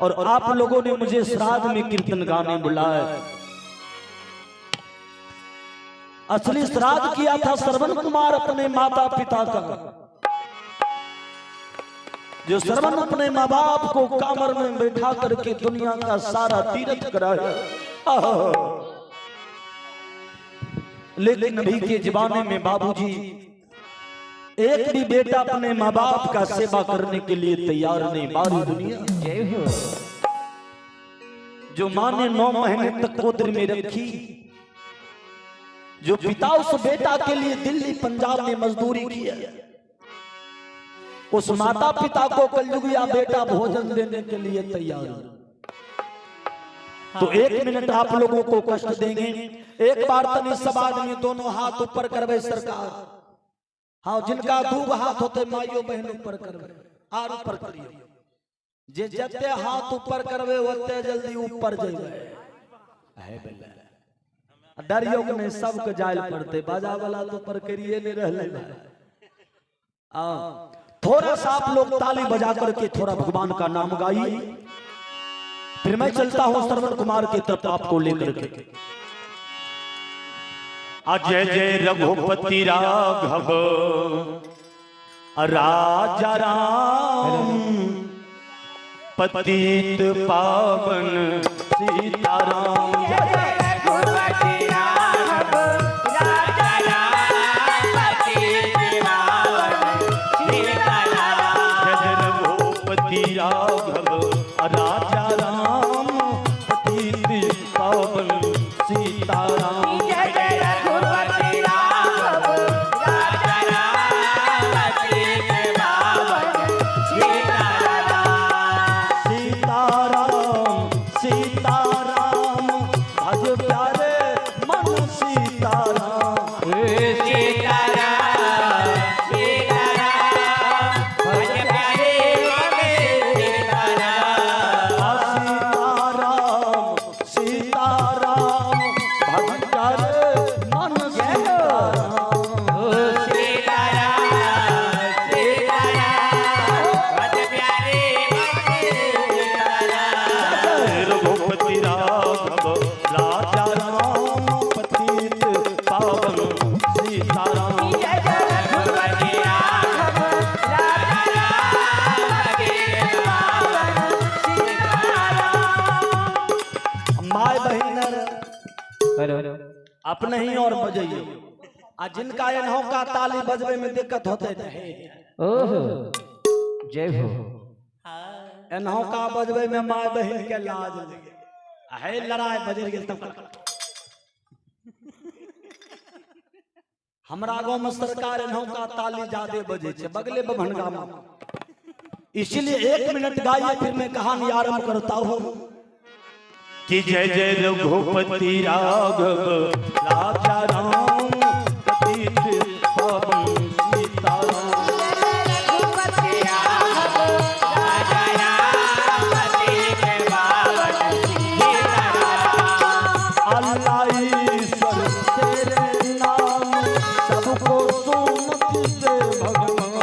और आप लोगों ने मुझे श्राद्ध में कीर्तन गाने बुलाया। असली श्राद्ध किया था श्रवण कुमार अपने माता पिता का, जो श्रवण अपने माँ बाप को कामर में बैठा करके दुनिया का सारा तीर्थ कराया। लेकिन अभी के जमाने में बाबूजी एक भी बेटा अपने माँ बाप का सेवा करने के लिए तैयार नहीं। बारी दुनिया जो माँ ने 9 महीने तक गोद में रखी, जो पिता उस बेटा के लिए दिल्ली पंजाब में मजदूरी किया, उस माता पिता को कलयुगिया बेटा भोजन देने के लिए तैयार है। तो 1 मिनट आप लोगों को कष्ट देंगे। एक बार तनी सब आदमी दोनों हाथ ऊपर करवे सरकार। हाँ, जिनका 2 हाथ होते माइयो बहन ऊपर करवे, आर ऊपर करियो। जे जते हाथ ऊपर करवे होते जल्दी ऊपर जाइए। डरियो के नहीं, सबके जायल पड़ते। बाजा वाला तो पर करिए नहीं रहले। थोड़ा सा आप लोग ताली बजा करके थोड़ा भगवान का नाम गाइए, फिर मैं चलता हूं श्रवण कुमार की तरफ आपको लेकर के। अजय जय रघुपति राघव राजा राम, पतित पावन सीताराम। राजा राम पतित पावन सीताराम। अपने ही और बजाइए। जिनका इन्हों का ताली बजवे में दिक्कत होते थे, ओहो जय हो। इन्हों का बजवे में माँ बहन के लाज है। लड़ाई बजर गेल तब हमरा गांव में सरकार इन्हों का ताली ज्यादा बजे छे, बगले बभनगा में। इसलिए 1 मिनट गाइए, फिर मैं कहानी आरंभ करता हूँ। कि जय जय रघुपति राघव राजा राम, पतित पावन सीताराम। अल्लाह ईश्वर तेरे नाम, सबको सुमति दे भगवान।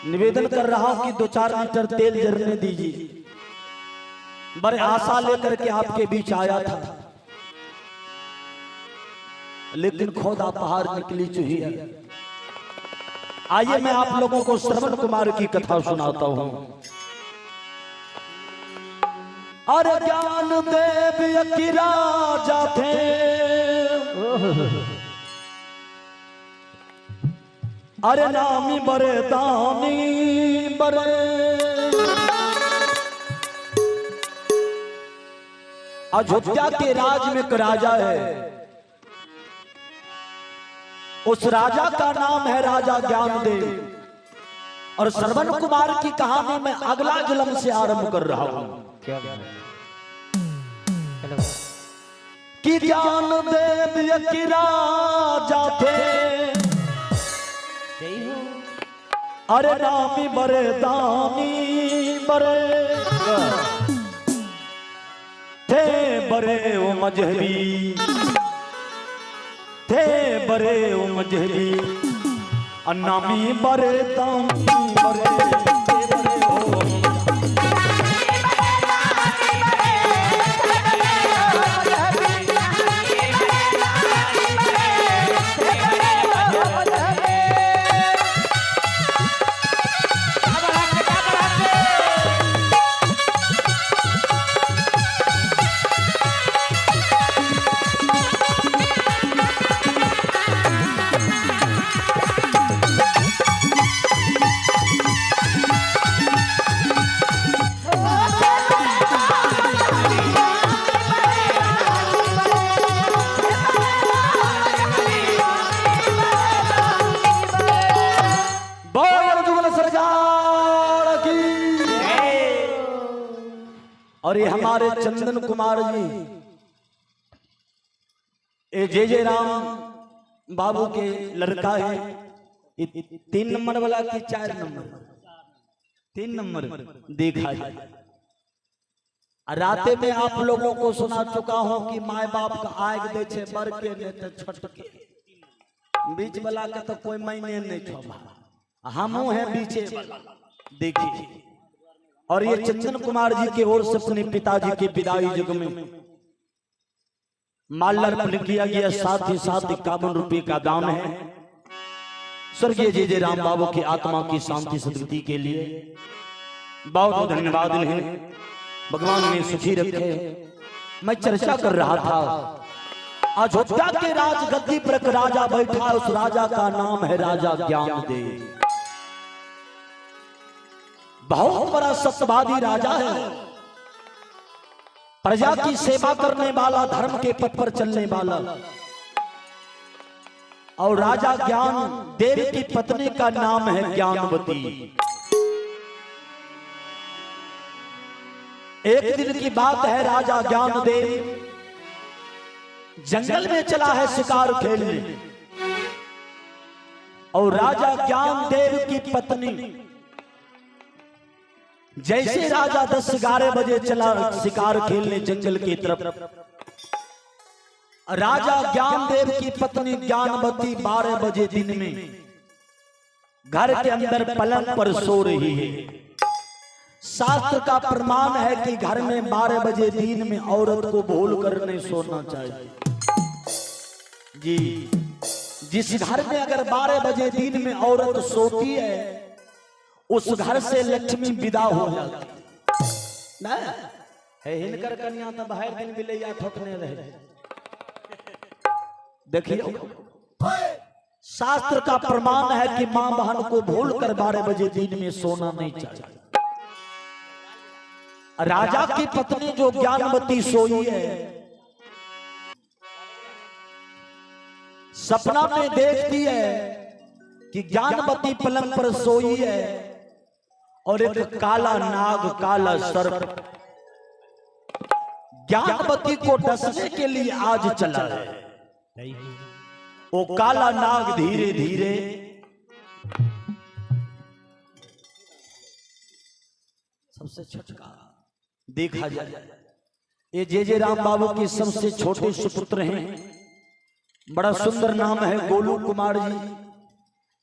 निवेदन कर रहा हूं कि 2-4 लीटर तेल जरने दीजिए। बड़े आशा लेकर के आपके बीच आया था, लेकिन खोदा पहाड़ निकली चुही है। आइए मैं आप लोगों को श्रवण कुमार की कथा सुनाता हूं। अरे ज्ञान देव की राजा थे, अरे नामी बरे दानी बरे, अयोध्या के राज में एक राजा है, उस राजा का नाम है राजा ज्ञानदेव। और श्रवण कुमार की कहानी में अगला जन्म से आरंभ कर रहा हूं क्या बात है। हेलो कि ज्ञानदेव एक राजा थे, जय हो। अरे रामी बरे दानी बरे थे, बरे ओ मजहबी थे, बरे ओ मजहबी अन्नामी बरे दानी बरे थे, बरे ओ और ये हमारे चंदन कुमार जी ये जे राम बाबू के लड़का है। 3 नंबर वाला कि 4 नंबर? 3 नंबर देखा है। राते में आप लोगों को सुना चुका हूं कि माए बाप का आग दे छे बर के ने तो छट के, बीच वाला का तो कोई मायने नहीं छोबा, हमू है बीचे वाला। देखिए, और ये चंदन कुमार जी की ओर से अपने पिताजी के विदाई युग में माल्यार्पण किया गया, साथ ही साथ 51 रुपए का दान है स्वर्गीय जे राम बाबू की आत्मा की शांति सद्गति के लिए। बहुत बहुत धन्यवाद है, भगवान ने सुखी रखे। मैं चर्चा कर रहा था, अयोध्या के राज गद्दी पर एक राजा बैठा, उस राजा का नाम है राजा ज्ञानदेव। बहुत बड़ा सत्यवादी राजा है, प्रजा की सेवा करने वाला, धर्म के पथ पर चलने वाला। और राजा ज्ञान देव की पत्नी का नाम है ज्ञानवती। एक दिन की बात है, राजा ज्ञानदेव जंगल में चला है शिकार खेलने, और राजा ज्ञानदेव की पत्नी जैसे राजा 10-11 बजे चला शिकार खेलने जंगल की तरफ, राजा ज्ञानदेव की पत्नी ज्ञानवती 12 बजे दिन में घर के अंदर पलंग पर सो रही है। शास्त्र का प्रमाण है कि घर में 12 बजे दिन में औरत को भूल कर नहीं सोना चाहिए जी। जिस घर में अगर 12 बजे दिन में औरत सोती है, उस घर से लक्ष्मी विदा हो जाती है। हिनकर कन्या तो बाहर दिन बिलैया ठोकने रहे। देखिए, शास्त्र का प्रमाण है कि मां बहन को भूल कर 12 बजे दिन में सोना नहीं चाहिए। राजा की पत्नी जो ज्ञानवती सोई है, सपना में देखती है कि ज्ञानवती पलंग पर सोई है और एक काला नाग, काला सर्प ज्ञानवती को डसने के लिए आज चला है। वो काला नाग धीरे धीरे सबसे छोटा देखा जाए, ये जे राम बाबू के सबसे छोटे सुपुत्र हैं। बड़ा सुंदर नाम है गोलू कुमार जी।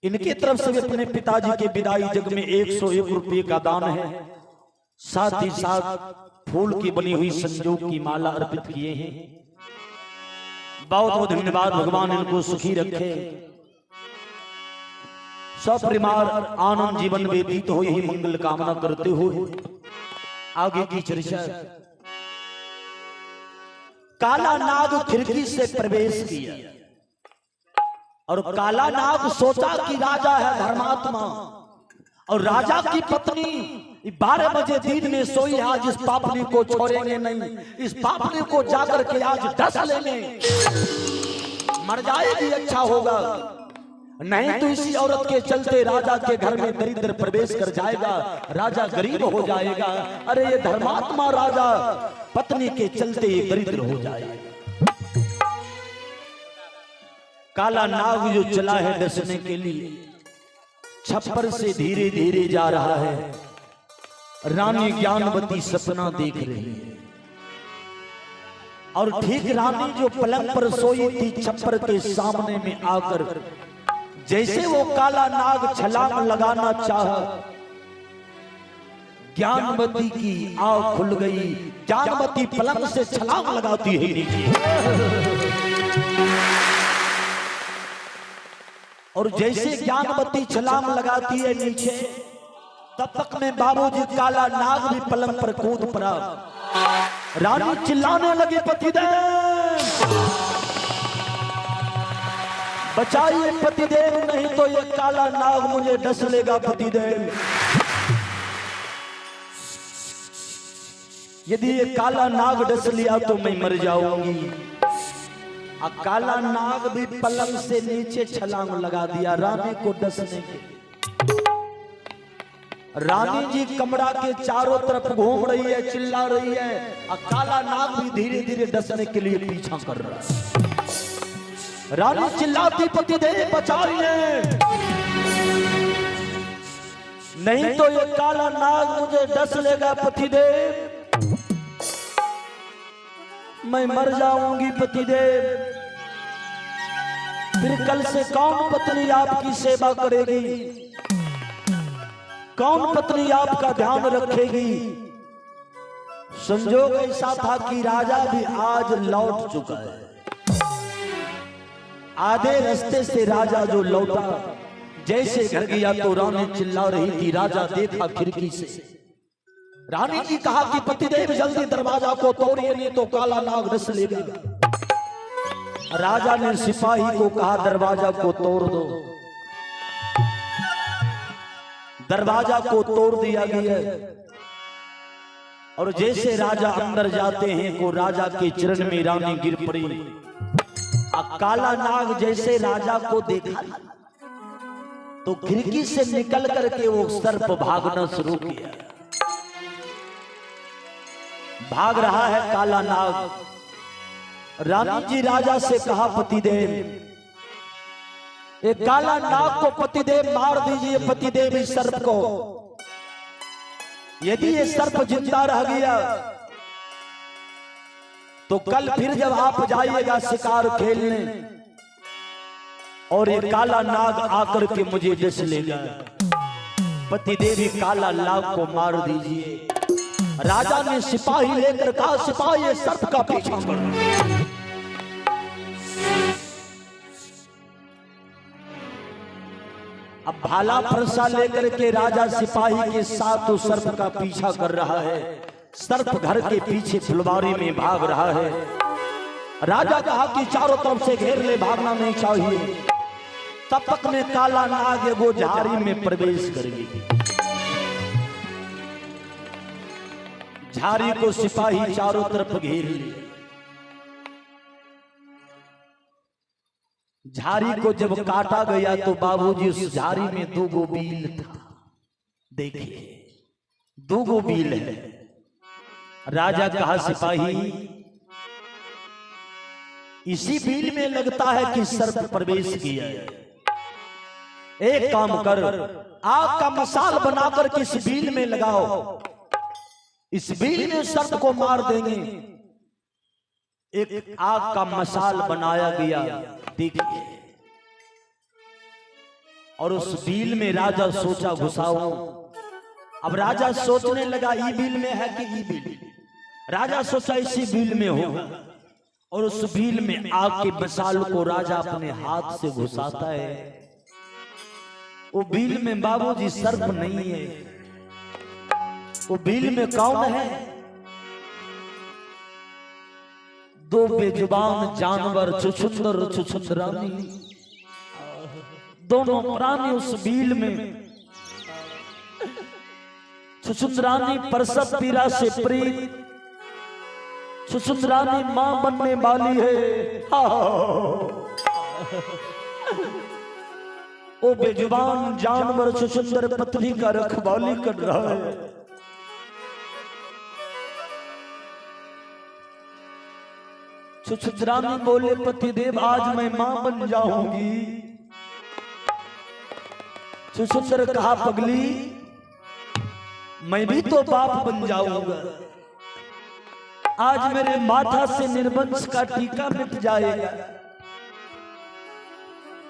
इनके तरफ से अपने पिताजी के विदाई जग में 101 रुपये का दान है, साथ ही साथ फूल की बनी हुई संजोग की माला अर्पित किए हैं। बहुत बहुत धन्यवाद, भगवान इनको सुखी रखे, सपरिवार आनंद जीवन व्यतीत हो, यही मंगल कामना करते हुए आगे की चर्चा। काला नाग खिड़की से प्रवेश किया और काला नाग सोचा कि राजा है धर्मात्मा, और राजा की पत्नी 12 बजे दिन में सोई, आज इस पापनी को छोड़ेंगे नहीं, इस पापनी को जाकर के आज डस लेंगे, मर जाएगी अच्छा होगा। नहीं तो इसी औरत के चलते राजा के घर में दरिद्र प्रवेश कर जाएगा, राजा गरीब हो जाएगा। अरे ये धर्मात्मा राजा पत्नी के चलते ये दरिद्र हो जाएगा। काला नाग जो चला है डसने के लिए, छप्पर से धीरे धीरे जा रहा है। रानी ज्ञानवती सपना देख रही है और ठीक रानी जो पलंग पर सोई थी छप्पर के सामने में आकर जैसे वो काला नाग छलांग लगाना चाहा, ज्ञानवती की आंख खुल गई। ज्ञानवती पलंग से छलांग लगाती है नीचे और जैसे ज्ञानवती छलांग लगाती है नीचे, तब तक में बाबूजी काला नाग भी पलंग पर कूद पड़ा। रानी चिल्लाने लगी, पतिदेव बचाइए पतिदेव, नहीं तो ये काला नाग मुझे डस लेगा पतिदेव। यदि ये काला नाग डस लिया तो मैं मर जाऊंगी। काला नाग भी पलंग से नीचे छलांग लगा दिया रानी को डसने के। रानी जी कमरा के चारों तरफ घूम रही है, चिल्ला रही है, और काला नाग भी धीरे धीरे डसने के लिए पीछा कर रहा है। रानी चिल्लाती, पतिदेव बचाइए, नहीं तो ये काला नाग मुझे डस लेगा पतिदेव, मैं मर जाऊंगी पतिदेव। फिर कल से कौन पत्नी आपकी सेवा करेगी, कौन पत्नी आपका ध्यान रखेगी। संजोग ऐसा था कि राजा भी आज लौट चुका है। आधे रास्ते से राजा जो लौटा, जैसे घर गया तो रानी चिल्ला रही थी। राजा देखा खिड़की से, रानी जी कहा कि पतिदेव जल्दी दरवाजा को तोड़िए, नहीं तो काला नाग डस लेगा। राजा ने सिपाही को कहा दरवाजा को तोड़ दो। दरवाजा को तोड़ दिया गया और जैसे राजा अंदर जाते हैं को राजा के चरण में रानी गिर पड़ी। काला नाग जैसे राजा को देखा तो खिड़की से निकल करके वो सर्प भागना शुरू किया। भाग रहा है काला नाग। रानी जी राजा से कहा, पतिदेव एक काला नाग को पतिदेव मार दीजिए, पतिदेव इस सर्प को। यदि ये सर्प जिंदा रह गया तो कल फिर जब आप जाइएगा शिकार खेलने और ये काला नाग आकर के मुझे डस लेगा, पतिदेवी काला नाग को मार दीजिए। राजा ने सिपाही लेकर कहा, सिपाही सर्प का पीछा करो। अब भाला फरसा लेकर के राजा सिपाही के साथ तो सर्प का पीछा कर रहा है। सर्प घर के पीछे फुलवारी में भाग रहा है। राजा कहा कि चारों तरफ से घेर ले, भागना नहीं चाहिए। तब तक में काला नाग एगो झाड़ी में प्रवेश कर गई। झाड़ी को सिपाही चारों तरफ घेर लिए। झाड़ी को जब काटा गया तो बाबूजी उस झाड़ी में 2 गो बील था। देखिए 2 गो बील है। राजा कहा, सिपाही इसी बील में लगता है कि सर्प प्रवेश किया है। एक काम कर, आग का मसाल बनाकर के इस बील में लगाओ। इस बील में सर्प को मार देंगे। एक आग का मसाल बनाया गया, देखिए, और उस बील में राजा सोचा घुसाओ। अब राजा सोचने लगा ई बील में है कि ई बील। राजा सोचा इसी बील में होगा और उस बील में आग के मसाल को राजा अपने हाथ से घुसाता है। वो बील में बाबूजी सर्प नहीं है। वो बील में कौन है? 2 बेजुबान जानवर, छुछुंदर छुछुंदरानी, दोनों प्राणी उस बील में। छुछुंदरानी प्रसव पीड़ा से प्रीत, छुछुंदरानी मां बनने वाली है। वो बेजुबान जानवर सुंदर पत्नी का रखवाली कर रहा है। सुचित्रानी बोले पतिदेव आज मैं मां बन जाऊंगी। सुंदर कहा पगली मैं भी तो बाप बन जाऊंगा। आज मेरे माथा से निर्वंश का टीका मिट जाएगा।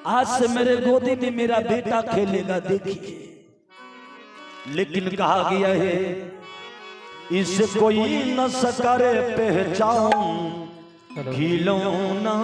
आज से मेरे गोदी में मेरा बेटा खेलेगा देखिए। लेकिन कहा गया है इसे कोई न सकारे पहचान खिलौना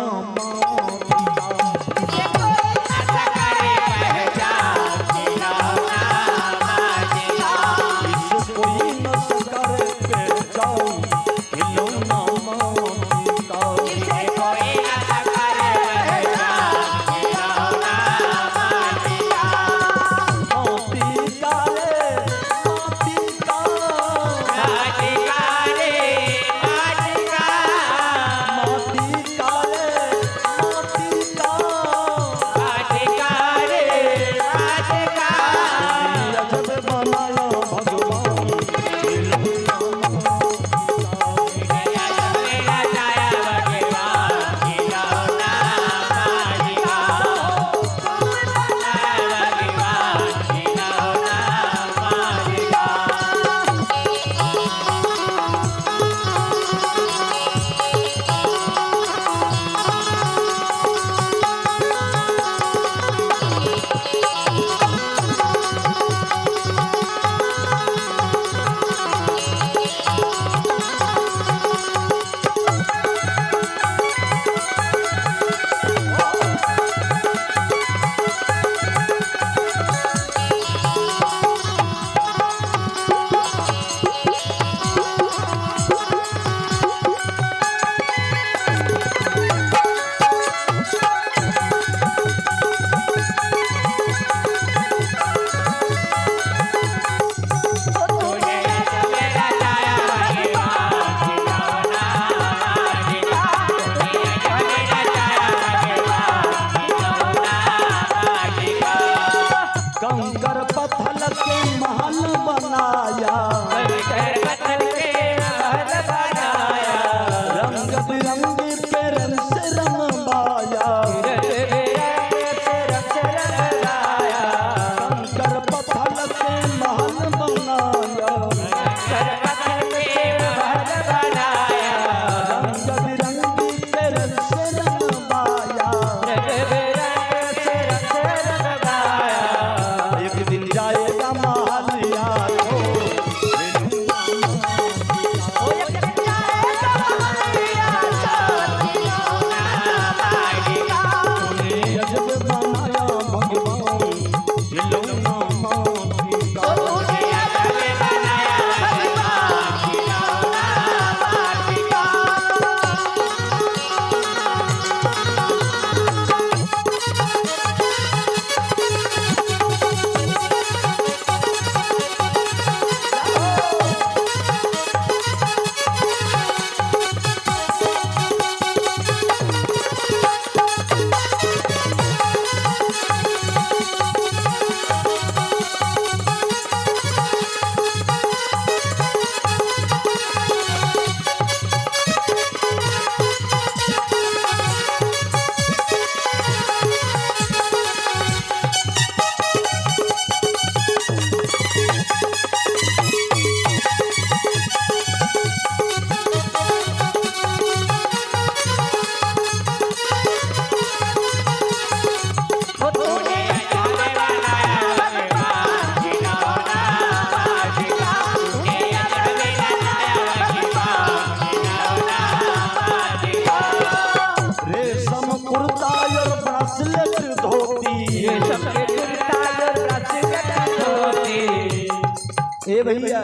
ए भैया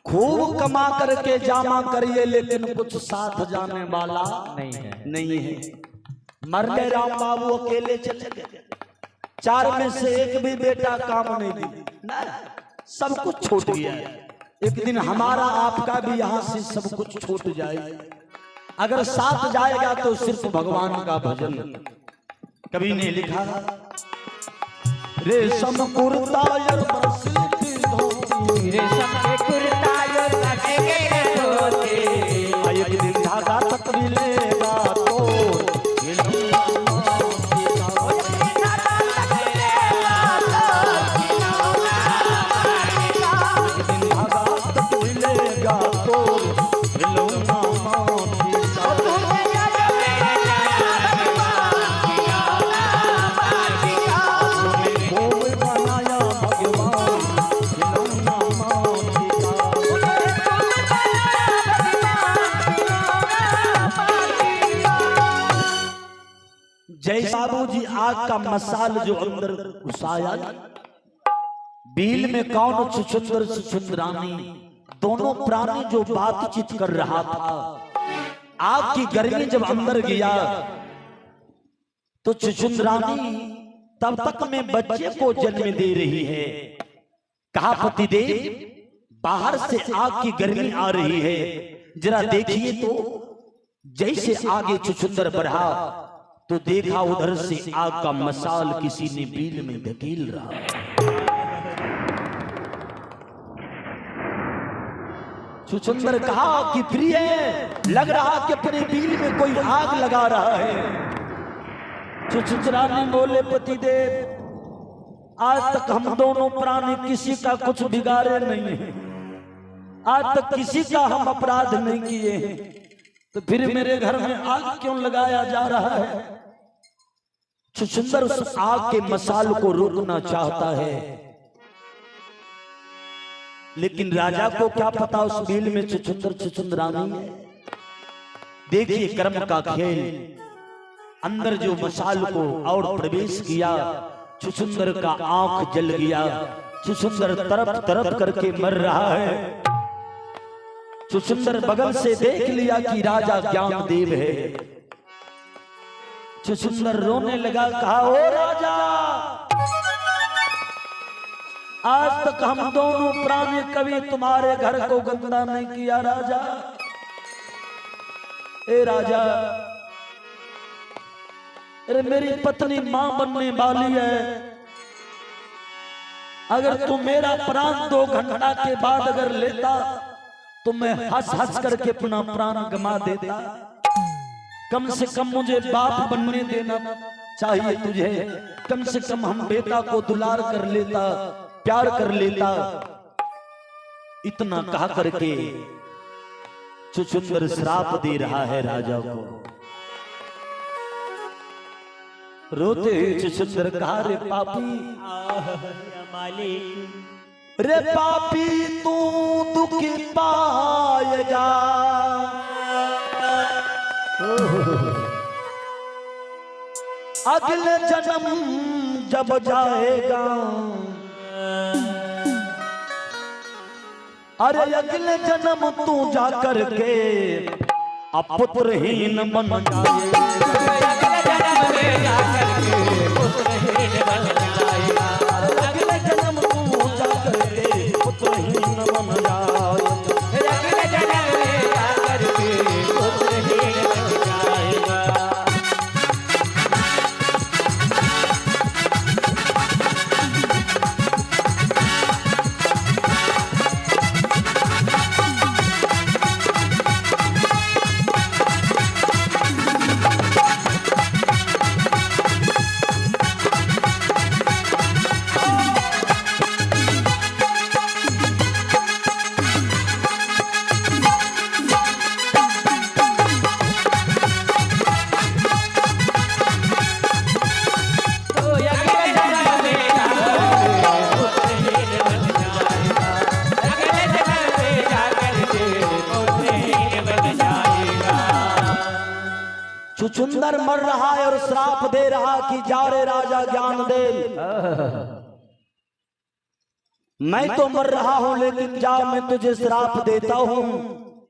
खूब कमा करके जामा करिए लेकिन कुछ साथ जाने वाला नहीं है। मरने राम बाबू अकेले चले गए, 4 में से एक भी बेटा काम नहीं दिया, सब कुछ छूट गया। एक दिन हमारा आपका भी यहाँ से सब कुछ छूट जाए। अगर साथ जाएगा तो सिर्फ भगवान का भजन, कवि ने लिखा रेशम कुर्ता और सिल्की धोती, रेशम के कुर्ता और लगे धोती, एक दिन धागा तक मिलेगा तो जय बाबू जी आग का मसाल जो अंदर घुसाया, बील में कौन छुछुंदर छुछुंदरानी, दोनों प्राणी जो बातचीत कर रहा था। आग की गर्मी जब अंदर गया तो छुछुंदरानी तब तक में बच्चे को जन्म दे रही है। कहा पतिदेव बाहर से आग की गर्मी आ रही है, जरा देखिए तो। जैसे आगे छुछुंदर बढ़ा तो देखा उधर से आग का मसाल किसी ने बील में धकेल रहा। छुछुंदर कहा कि प्रिय, लग रहा कि अपने बील में कोई आग लगा रहा है। छुछुंदरानी बोले पतिदेव आज तक हम दोनों प्राणी किसी का कुछ बिगाड़े नहीं है, आज तक किसी का हम अपराध नहीं किए हैं, तो फिर मेरे घर में आग क्यों लगाया जा रहा है। छुछुंदर उस आग के मसाल को रोकना चाहता है, लेकिन राजा को क्या पता उस बील में छुछुंदर छुछुंदरानी है। देखिए कर्म का खेल, अंदर जो मसाल को और प्रवेश किया, छुछुंदर का आंख जल गया। छुछुंदर तरफ तरफ करके मर रहा है। छुछुंदर बगल से देख लिया कि राजा ज्ञानदेव है। छुछुंदर रोने लगा, कहा ओ राजा, आज तक हम दोनों प्राणी कभी तुम्हारे घर को गंदा नहीं किया राजा। ए राजा, अरे मेरी पत्नी मां बनने वाली है, अगर तू मेरा प्राण 2 घंटा के बाद अगर लेता तो मैं हंस हंस करके अपना प्राण गमा देता। कम से कम मुझे बाप बनने देना चाहिए तुझे, कम से कम हम बेटा को दुलार कर लेता, प्यार कर लेता। इतना कहा करके छुछुंदर श्राप दे रहा है राजा को। रोते छुछुंदर कहा, रे पापी मालिक, रे पापी तू दुख पाएगा, अगले जन्म जब जाएगा, अरे अगले जन्म तू जा करके पुत्रहीन बन जाएगा, अगले जन्म तू जा करके पुत्रहीन बन जाएगा। छुछुंदर मर रहा है और श्राप दे रहा कि जा रे राजा ज्ञानदेव, मैं तो मर रहा हूं लेकिन जा, मैं तुझे श्राप देता हूं